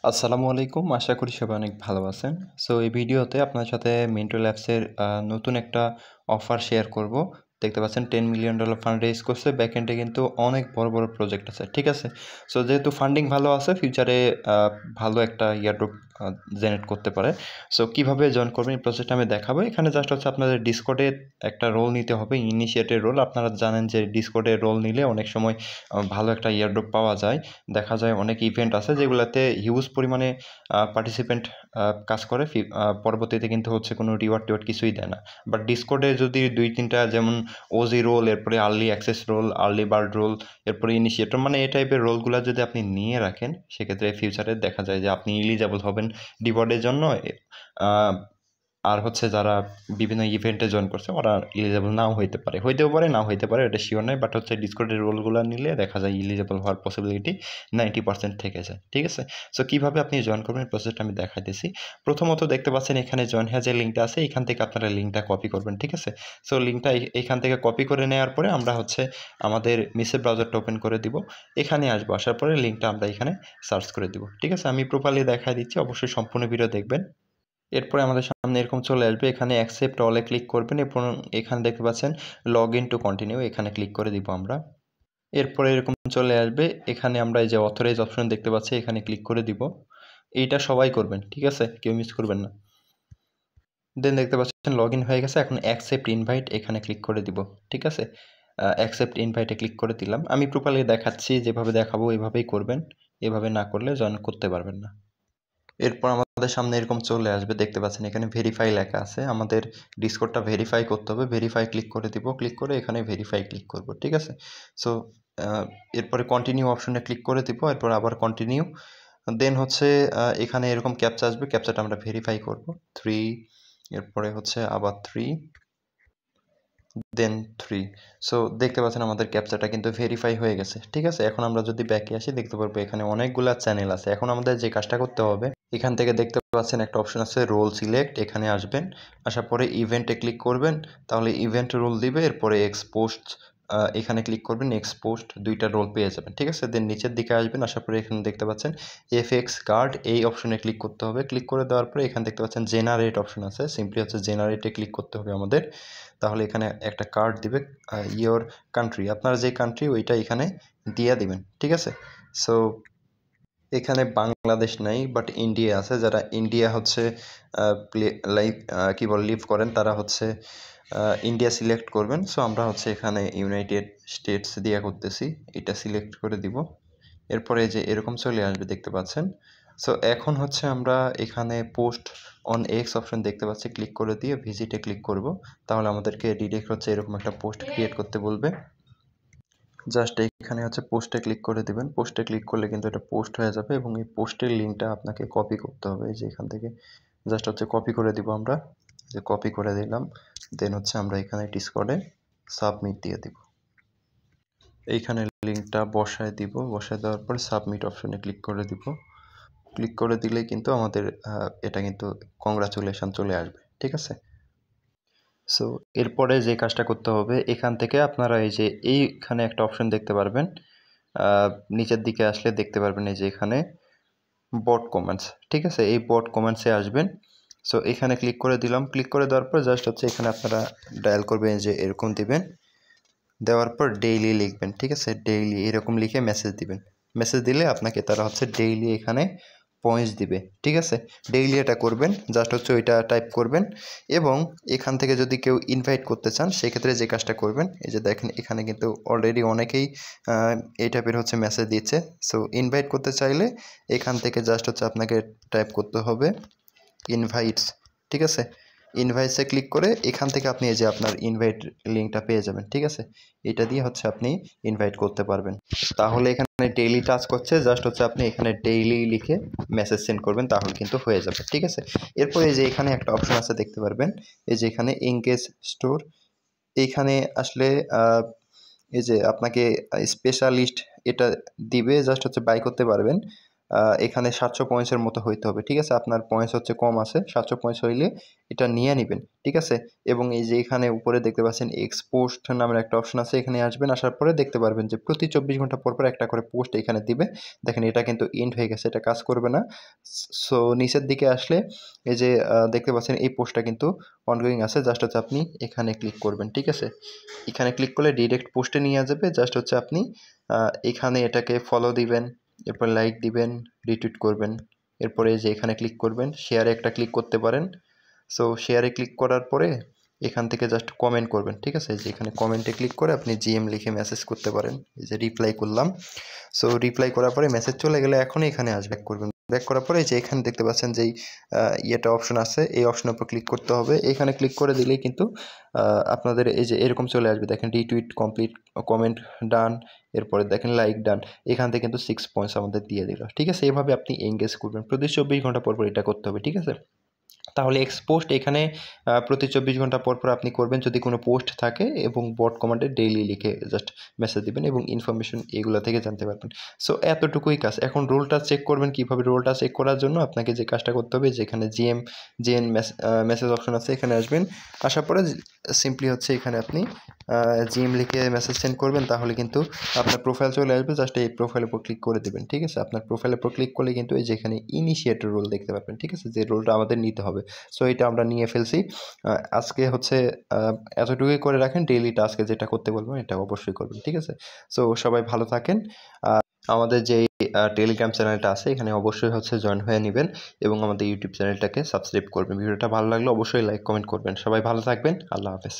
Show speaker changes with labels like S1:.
S1: আসসালামু আলাইকুম। আশা করি সবাই অনেক ভালো আছেন। সো এই ভিডিওতে আপনার সাথে মিন্টু ল্যাবসের নতুন একটা অফার শেয়ার করব। দেখতে পাচ্ছেন $10 মিলিয়ন ফান্ড রেইজ করছে। ব্যাকএন্ডে কিন্তু অনেক বড়, বড় প্রজেক্ট আছে। ঠিক আছে? সো যেহেতু ফান্ডিং ভালো আছে, ফিউচারে ভালো একটা ইয়ারড্রপ জেনারেট করতে পারে। সো কিভাবে জয়েন করবেন এই প্রসেসটা আমি দেখাবো। এখানে জাস্ট হচ্ছে আপনাদের ডিসকর্ডে একটা রোল নিতে হবে, ইনিশিয়েটের রোল। আপনারা জানেন যে ডিসকর্ডে রোল নিলে অনেক সময় ভালো একটা ইয়ারড্রপ পাওয়া যায়। দেখা যায় অনেক ইভেন্ট আছে যেগুলাতে হিউজ পরিমাণে পার্টিসিপেন্ট কাজ করে, পরবর্তীতে কিন্তু হচ্ছে কোনো রিওয়ার্ড-টিওয়ার্ড কিছুই দেয় না। বাট ডিসকর্ডে যদি ২-৩টা যেমন ওজি রোল, এরপরে early access role, early bird role, এরপরে ইনিশিয়েটর, মানে এই টাইপের রোলগুলা যদি আপনি নিয়ে রাখেন, সেক্ষেত্রে ফিউচারে দেখা যায় যে আপনি এলিজেবল হবেন রিওয়ার্ডের জন্য। আর হচ্ছে যারা বিভিন্ন ইভেন্টে জয়েন করছে ওরা এলিজেবল নাও হইতে পারে, হইতেও পারে, নাও হইতে পারে, এটা শিওর নয়। বাট হচ্ছে ডিসকর্ডের রোলগুলো নিলে দেখা যায় এলিজেবল হওয়ার পসিবিলিটি 90% থেকে যায়। ঠিক আছে? সো কীভাবে আপনি জয়েন করবেন প্রসেসটা আমি দেখাইতেছি। প্রথমত দেখতে পাচ্ছেন এখানে জয়েন হ্যাঁ যে লিঙ্কটা আছে, এখান থেকে আপনারা লিঙ্কটা কপি করবেন। ঠিক আছে? সো লিঙ্কটা এইখান থেকে কপি করে নেওয়ার পরে আমরা হচ্ছে আমাদের মেসেজ ব্রাউজারটা ওপেন করে দিব। এখানে আসবো, আসার পরে লিঙ্কটা আমরা এখানে সার্চ করে দিব। ঠিক আছে? আমি প্রপারলি দেখাই দিচ্ছি, অবশ্যই সম্পূর্ণ ভিডিও দেখবেন। এরপরে আমাদের সামনে এরকম চলে আসবে, এখানে অ্যাকসেপ্ট অলে ক্লিক করবেন এবং এখানে দেখতে পাচ্ছেন লগ ইন টু কন্টিনিউ, এখানে ক্লিক করে দিব আমরা। এরপরে এরকম চলে আসবে, এখানে আমরা এই যে অথরাইজ অপশন দেখতে পাচ্ছি, এখানে ক্লিক করে দিব। এইটা সবাই করবেন, ঠিক আছে? কেউ মিস করবেন না। দেন দেখতে পাচ্ছেন লগ ইন হয়ে গেছে। এখন অ্যাকসেপ্ট ইনভাইট, এখানে ক্লিক করে দিব। ঠিক আছে? অ্যাকসেপ্ট ইনভাইটে ক্লিক করে দিলাম। আমি প্রপারলি দেখাচ্ছি, যেভাবে দেখাবো এভাবেই করবেন। এভাবে না করলে জয়েন করতে পারবেন না। এরপর আমাদের সামনে এরকম চলে আসবে, দেখতে পাচ্ছেন এখানে ভেরিফাই লেখা আছে। আমাদের ডিসকর্ডটা ভেরিফাই করতে হবে। ভেরিফাই ক্লিক করে দিব, ক্লিক করে এখানে ভেরিফাই ক্লিক করব। ঠিক আছে? সো এরপরে কন্টিনিউ অপশনে ক্লিক করে দিব, এরপর আবার কন্টিনিউ। দেন হচ্ছে এখানে এরকম ক্যাপচা আসবে, ক্যাপচাটা আমরা ভেরিফাই করব। 3, এরপরে হচ্ছে আবার 3, দেন 3। সো দেখতে পাচ্ছেন আমাদের ক্যাপচাটা কিন্তু ভেরিফাই হয়ে গেছে। ঠিক আছে? এখন আমরা যদি ব্যাকে আসি, দেখতে পারবো এখানে অনেকগুলা চ্যানেল আছে। এখন আমাদের যে কাজটা করতে হবে, এখান থেকে দেখতে পাচ্ছেন একটা অপশন আছে রোল সিলেক্ট, এখানে আসবেন। আসার পরে ইভেন্টে ক্লিক করবেন, তাহলে ইভেন্ট রোল দিবে। এরপরে এক্সপোস্ট, এখানে ক্লিক করবেন, এক্সপোস্ট 2টা রোল পেয়ে যাবেন। ঠিক আছে? দেন নিচের দিকে আসবেন, আসার পরে এখানে দেখতে পাচ্ছেন এফএক্স কার্ড, এই অপশনে ক্লিক করতে হবে। ক্লিক করে দেওয়ার পরে এখানে দেখতে পাচ্ছেন জেনারেট অপশন আছে, সিম্পলি হচ্ছে জেনারেটে ক্লিক করতে হবে আমাদের। তাহলে এখানে একটা কার্ড দিবে, ইয়োর কান্ট্রি, আপনার যে কান্ট্রি ওইটা এখানে দিয়ে দিবেন। ঠিক আছে? সো এখানে বাংলাদেশ নাই, বাট ইন্ডিয়া আছে। যারা ইন্ডিয়া হচ্ছে লিভ করেন, তারা হচ্ছে ইন্ডিয়া সিলেক্ট করবেন। সো আমরা হচ্ছে এখানে ইউনাইটেড স্টেটস দিয়ে করতেছি, এটা সিলেক্ট করে দিব। এরপরে যে এরকম চলে আসবে, দেখতে পাচ্ছেন। সো এখন হচ্ছে আমরা এখানে পোস্ট অন এক্স অপশন দেখতে পাচ্ছি, ক্লিক করে দিয়ে ভিজিটে ক্লিক করব। তাহলে আমাদেরকে ডিরেক্ট হচ্ছে এরকম একটা পোস্ট ক্রিয়েট করতে বলবে। জাস্ট এখানে হচ্ছে পোস্টে ক্লিক করে দিবেন। পোস্টে ক্লিক করলে কিন্তু এটা পোস্ট হয়ে যাবে এবং এই পোস্টের লিঙ্কটা আপনাকে কপি করতে হবে। এই যে এখান থেকে জাস্ট হচ্ছে কপি করে দিব আমরা, যে কপি করে দিলাম। দেন হচ্ছে আমরা এখানে ডিসকর্ডে সাবমিট দিয়ে দিব। এইখানে লিঙ্কটা বসায় দিব, বসায় দেওয়ার পর সাবমিট অপশনে ক্লিক করে দিব। ক্লিক করে দিলেই কিন্তু আমাদের এটা কিন্তু কংগ্রাচুলেশন চলে আসবে। ঠিক আছে? সো এরপরে যে কাজটা করতে হবে, এখান থেকে আপনারা এই যে এইখানে একটা অপশন দেখতে পারবেন, নিচের দিকে আসলে দেখতে পারবেন এই যে এখানে বট কমেন্টস। ঠিক আছে? এই বট কমেন্টসে আসবেন। সো এখানে ক্লিক করে দিলাম। ক্লিক করে দেওয়ার পর জাস্ট হচ্ছে এখানে আপনারা ডায়াল করবেন, যে এরকম দিবেন। দেওয়ার পর ডেইলি লিখবেন। ঠিক আছে? ডেইলি এরকম লিখে মেসেজ দিবেন। মেসেজ দিলে আপনাকে তারা হচ্ছে ডেইলি এখানে পয়েন্টস দিবে। ঠিক আছে? ডেইলি এটা করবেন, জাস্ট হচ্ছে ওইটা টাইপ করবেন। এবং এখান থেকে যদি কেউ ইনভাইট করতে চান, সেক্ষেত্রে যে কাজটা করবেন, এই যে দেখেন এখানে কিন্তু অলরেডি অনেকেই এই টাইপের হচ্ছে মেসেজ দিচ্ছে। সো ইনভাইট করতে চাইলে এখান থেকে জাস্ট হচ্ছে আপনাকে টাইপ করতে হবে ইনভাইটস। ঠিক আছে? ইনভাইটসে ক্লিক করে এখান থেকে আপনি এই যে আপনার ইনভাইট লিঙ্কটা পেয়ে যাবেন। ঠিক আছে? এটা দিয়ে হচ্ছে আপনি ইনভাইট করতে পারবেন। তাহলে এখানে ডেইলি টাস্ক হচ্ছে, জাস্ট হচ্ছে আপনি এখানে ডেইলি লিখে মেসেজ সেন্ড করবেন, তাহলে কিন্তু হয়ে যাবে। ঠিক আছে? এরপর এই যে এখানে একটা অপশন আছে, দেখতে পারবেন এই যে এখানে এঙ্গেজ স্টোর। এইখানে আসলে এই যে আপনাকে স্পেশালিস্ট এটা দিবে, জাস্ট হচ্ছে বাই করতে পারবেন। এখানে 700 পয়েন্টসের মতো হইতে হবে, ঠিক আছে? আপনার পয়েন্টস হচ্ছে কম আছে, 700 পয়েন্টস হইলে এটা নিয়ে নিবেন, ঠিক আছে? এবং এই যে এখানে উপরে দেখতে পাচ্ছেন এক্সপোস্ট নামের একটা অপশন আছে, এখানে আসবেন, আসার পরে দেখতে পারবেন যে প্রতি 24 ঘন্টা পর পর একটা করে পোস্ট এখানে দিবে। দেখেন এটা কিন্তু এন্ড হয়ে গেছে, এটা কাজ করবে না। সো নিচের দিকে আসলে এই যে দেখতে পাচ্ছেন এই পোস্টটা কিন্তু অনগোয়িং আছে, জাস্ট হচ্ছে আপনি এখানে ক্লিক করবেন, ঠিক আছে? এখানে ক্লিক করলে ডিরেক্ট পোস্টে নিয়ে যাবে, জাস্ট হচ্ছে আপনি এখানে এটাকে ফলো দিবেন, এরপর লাইক দিবেন, রিটুইট করবেন, এরপরে যে এখানে ক্লিক করবেন, শেয়ারে একটা ক্লিক করতে পারেন। সো শেয়ারে ক্লিক করার পরে এখান থেকে জাস্ট কমেন্ট করবেন, ঠিক আছে? যে এখানে কমেন্টে ক্লিক করে আপনি জিএম লিখে মেসেজ করতে পারেন। এই যে রিপ্লাই করলাম। সো রিপ্লাই করার পরে মেসেজ চলে গেলে এখনই এখানে ব্যাক করবেন। ব্যাক করার পরে যে এখানে দেখতে পাচ্ছেন যেই ইয়েটা অপশন আছে, এই অপশনের উপর ক্লিক করতে হবে। এখানে ক্লিক করে দিলেই কিন্তু আপনাদের এই যে এরকম চলে আসবে, দেখেন রিটুইট কমপ্লিট, কমেন্ট ডান, এরপরে দেখেন লাইক ডান। এখান থেকে কিন্তু 6 পয়েন্টস আমাদের দিয়ে দিল, ঠিক আছে? এভাবে আপনি এঙ্গেজ করবেন, প্রতি 24 ঘন্টা পর পর এটা করতে হবে, ঠিক আছে? তাহলে এক্সপোস্ট এখানে প্রতি 24 ঘন্টা পর পর আপনি করবেন যদি কোনো পোস্ট থাকে, এবং বট কমান্ডে ডেইলি লিখে জাস্ট মেসেজ দিবেন এবং ইনফরমেশন এগুলো থেকে জানতে পারবেন। সো এতটুকুই কাজ। এখন রোলটা চেক করবেন কীভাবে? রোলটা চেক করার জন্য আপনাকে যে কাজটা করতে হবে, যেখানে জিএন মেসেজ অপশন আছে, এখানে আসবেন। আসার পরে সিম্পলি হচ্ছে এখানে আপনি জিএম লিখে মেসেজ সেন্ড করবেন, তাহলে কিন্তু আপনার প্রোফাইল চলে আসবে। জাস্ট এই প্রোফাইলের উপর ক্লিক করে দেবেন, ঠিক আছে? আপনার প্রোফাইলের উপর ক্লিক করলে কিন্তু এই যে এখানে ইনিশিয়েটর রোল দেখতে পাবেন, ঠিক আছে? যে রোলটা আমাদের নিতে হবে। সো এটা আমরা নিয়ে ফেলছি। আজকে হচ্ছে এতটুকুই করে রাখেন, ডেইলি টাস্কে যেটা করতে বলবেন এটা অবশ্যই করবেন, ঠিক আছে? সো সবাই ভালো থাকেন। আমাদের যেই টেলিগ্রাম চ্যানেলটা আছে, এখানে অবশ্যই হচ্ছে জয়েন হয়ে নেবেন এবং আমাদের ইউটিউব চ্যানেলটাকে সাবস্ক্রাইব করবেন। ভিডিওটা ভালো লাগলে অবশ্যই লাইক কমেন্ট করবেন। সবাই ভালো থাকবেন। আল্লাহ হাফেজ।